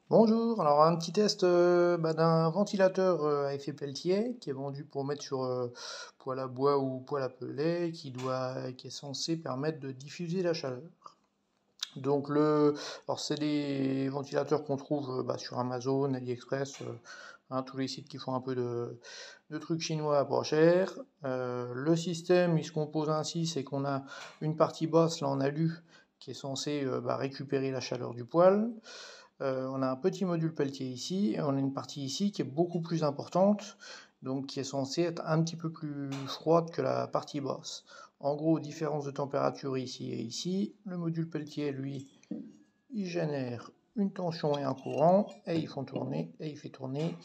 Bonjour, alors un petit test d'un ventilateur à effet Peltier qui est vendu pour mettre sur poêle à bois ou poêle à pellets qui est censé permettre de diffuser la chaleur. Donc alors c'est des ventilateurs qu'on trouve sur Amazon, AliExpress, tous les sites qui font un peu de trucs chinois à pas cher. Le système il se compose ainsi, c'est qu'on a une partie basse là en alu qui est censée récupérer la chaleur du poêle. On a un petit module Peltier ici, et on a une partie ici qui est beaucoup plus importante, donc qui est censée être un petit peu plus froide que la partie basse. En gros, différence de température ici et ici. Le module Peltier, lui, il génère une tension et un courant, et il fait tourner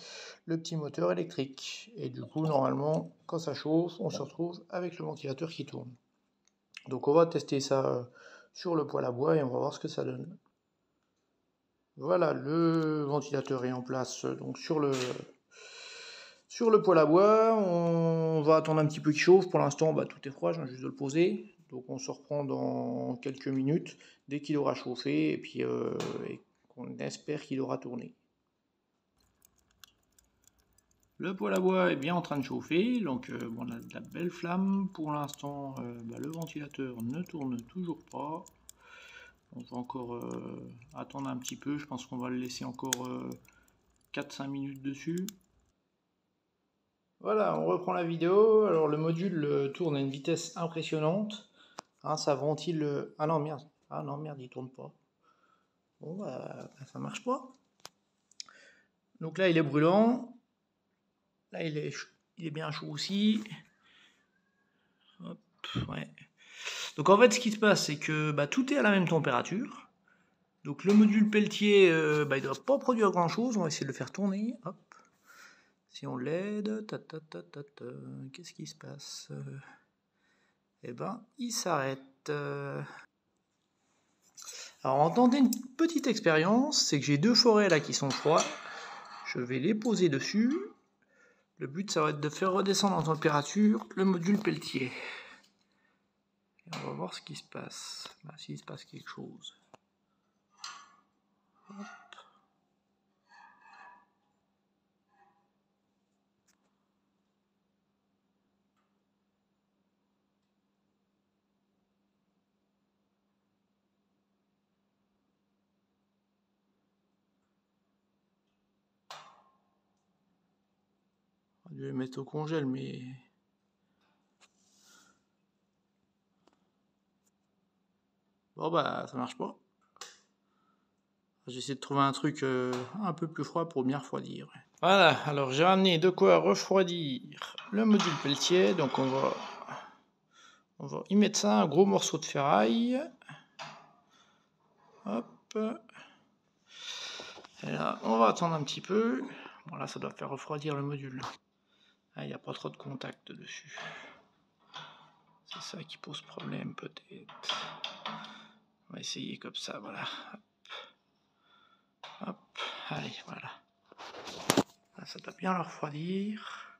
le petit moteur électrique. Et du coup, normalement, quand ça chauffe, on se retrouve avec le ventilateur qui tourne. Donc on va tester ça sur le poêle à bois et on va voir ce que ça donne. Voilà, le ventilateur est en place donc sur le poêle à bois. On va attendre un petit peu qu'il chauffe. Pour l'instant, tout est froid, je viens juste de le poser. Donc on se reprend dans quelques minutes dès qu'il aura chauffé et qu'on espère qu'il aura tourné. Le poêle à bois est bien en train de chauffer, donc on a de la belle flamme. Pour l'instant, le ventilateur ne tourne toujours pas. On va encore attendre un petit peu, je pense qu'on va le laisser encore 4-5 minutes dessus. Voilà, on reprend la vidéo. Alors le module tourne à une vitesse impressionnante. Ça ventile. Ah non, merde. Ah non, merde, il tourne pas. Bon, ça marche pas. Donc là, il est brûlant. Là, il est bien chaud aussi. Hop, ouais. Donc en fait, ce qui se passe, c'est que tout est à la même température. Donc le module Peltier, il ne doit pas produire grand-chose. On va essayer de le faire tourner. Hop. Si on l'aide, qu'est-ce qui se passe? Eh ben, il s'arrête. Alors, on va tenter une petite expérience, c'est que j'ai deux forêts là qui sont froides. Je vais les poser dessus. Le but, ça va être de faire redescendre en température le module Peltier. Et on va voir ce qui se passe. S'il se passe quelque chose. Hop. On va dû les mettre au congèle, mais... Bon ça marche pas. J'essaie de trouver un truc un peu plus froid pour bien refroidir. Voilà, alors j'ai ramené de quoi refroidir le module Peltier, donc on va y mettre ça, un gros morceau de ferraille. Hop. Et là, on va attendre un petit peu. Bon là, ça doit faire refroidir le module. Il n'y a pas trop de contact dessus. C'est ça qui pose problème peut-être. On va essayer comme ça, voilà. Hop. Hop. Allez, voilà. Là, ça doit bien le refroidir.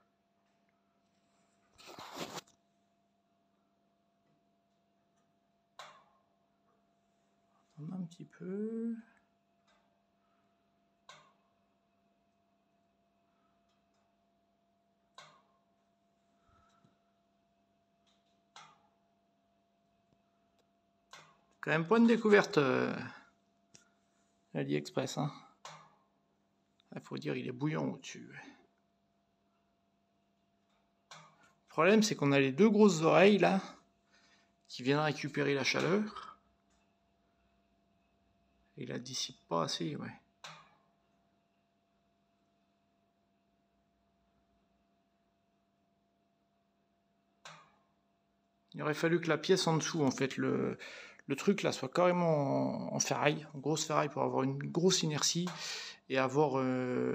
Un petit peu. Quand même point de découverte AliExpress. Il faut dire, il est bouillant au-dessus. Le problème, c'est qu'on a les deux grosses oreilles là qui viennent récupérer la chaleur. Et il la dissipe pas assez, ouais. Il aurait fallu que la pièce en dessous, en fait, le truc là soit carrément en ferraille, en grosse ferraille pour avoir une grosse inertie et avoir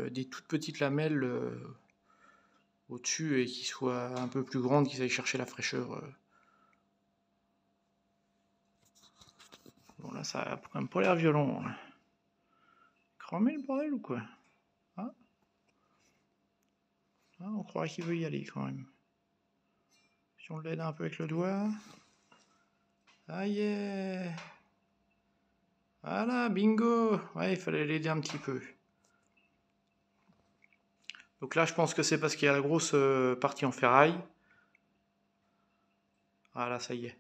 des toutes petites lamelles au-dessus et qui soient un peu plus grandes, qui aillent chercher la fraîcheur. Bon là ça a quand même pas l'air violent. Cramé le bordel ou quoi? On croirait qu'il veut y aller quand même. Si on l'aide un peu avec le doigt. Ah yeah! Voilà, bingo! Ouais, il fallait l'aider un petit peu. Donc là, je pense que c'est parce qu'il y a la grosse partie en ferraille. Voilà, ça y est.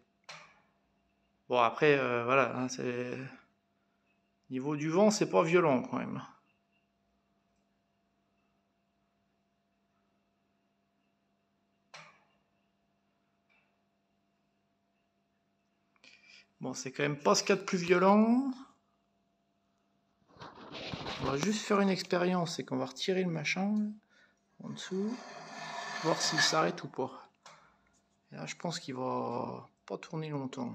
Bon, après, voilà, hein, c'est... Niveau du vent, c'est pas violent quand même. Bon, c'est quand même pas ce qu'il y a de plus violent. On va juste faire une expérience, c'est qu'on va retirer le machin en dessous, voir s'il s'arrête ou pas. Et là, je pense qu'il va pas tourner longtemps.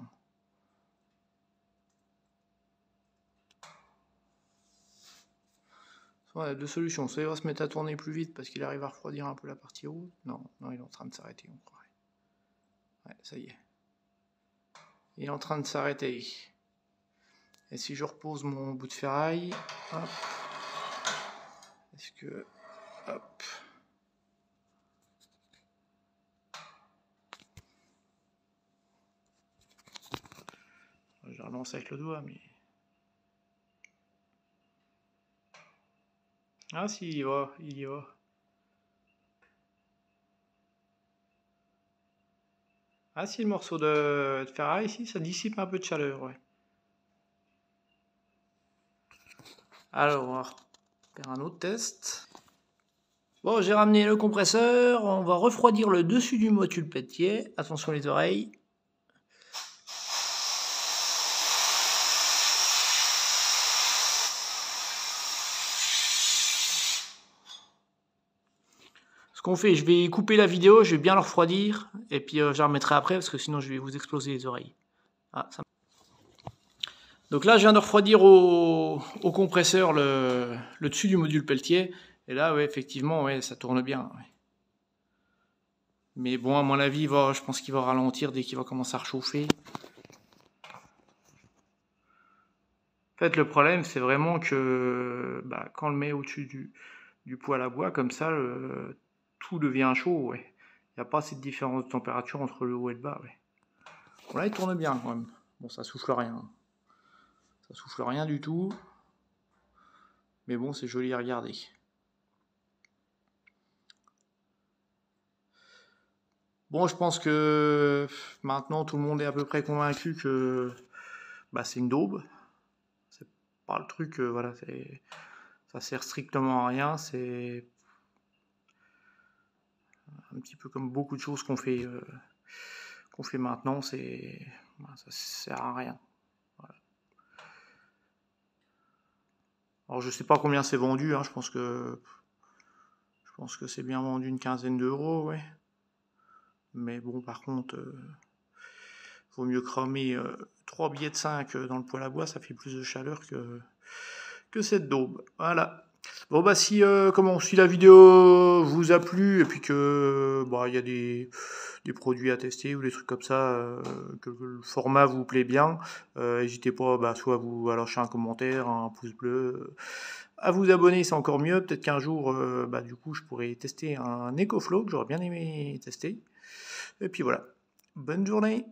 Il y a deux solutions. Soit il va se mettre à tourner plus vite parce qu'il arrive à refroidir un peu la partie haute. Non, il est en train de s'arrêter, on croirait. Ouais, ça y est. Il est en train de s'arrêter. Et si je repose mon bout de ferraille, hop, est-ce que... Hop. Je relance avec le doigt, mais... Ah si, il y va. Ah si, le morceau de ferraille ici, ça dissipe un peu de chaleur, ouais. Alors, on va faire un autre test. Bon, j'ai ramené le compresseur, on va refroidir le dessus du module Peltier. Attention les oreilles. Ce qu'on fait, je vais couper la vidéo, je vais bien le refroidir, et puis je la remettrai après, parce que sinon je vais vous exploser les oreilles. Ah, ça... Donc là, je viens de refroidir au compresseur le dessus du module Peltier, et là, ouais, effectivement, ouais, ça tourne bien. Ouais. Mais bon, à mon avis, je pense qu'il va ralentir dès qu'il va commencer à rechauffer. En fait, le problème, c'est vraiment que quand on le met au-dessus du poêle à bois, comme ça, tout devient chaud. Ouais. Il n'y a pas assez de différence de température entre le haut et le bas. Ouais. Bon, là, il tourne bien quand même. Bon, ça souffle rien. Ça souffle rien du tout. Mais bon, c'est joli à regarder. Bon, je pense que maintenant, tout le monde est à peu près convaincu que c'est une daube. C'est pas le truc, voilà, ça sert strictement à rien. C'est un petit peu comme beaucoup de choses qu'on fait maintenant, ça sert à rien. Voilà. Alors je sais pas combien c'est vendu, hein, je pense que c'est bien vendu une quinzaine d'euros, ouais. Mais bon, par contre, vaut mieux cramer 3 billets de 5 dans le poêle à bois, ça fait plus de chaleur que cette daube. Voilà. Bon si la vidéo vous a plu et puis que il y a des produits à tester ou des trucs comme ça, que le format vous plaît bien, n'hésitez pas soit à vous lâcher un commentaire, un pouce bleu, à vous abonner, c'est encore mieux. Peut-être qu'un jour du coup je pourrais tester un EcoFlow que j'aurais bien aimé tester. Et puis voilà. Bonne journée.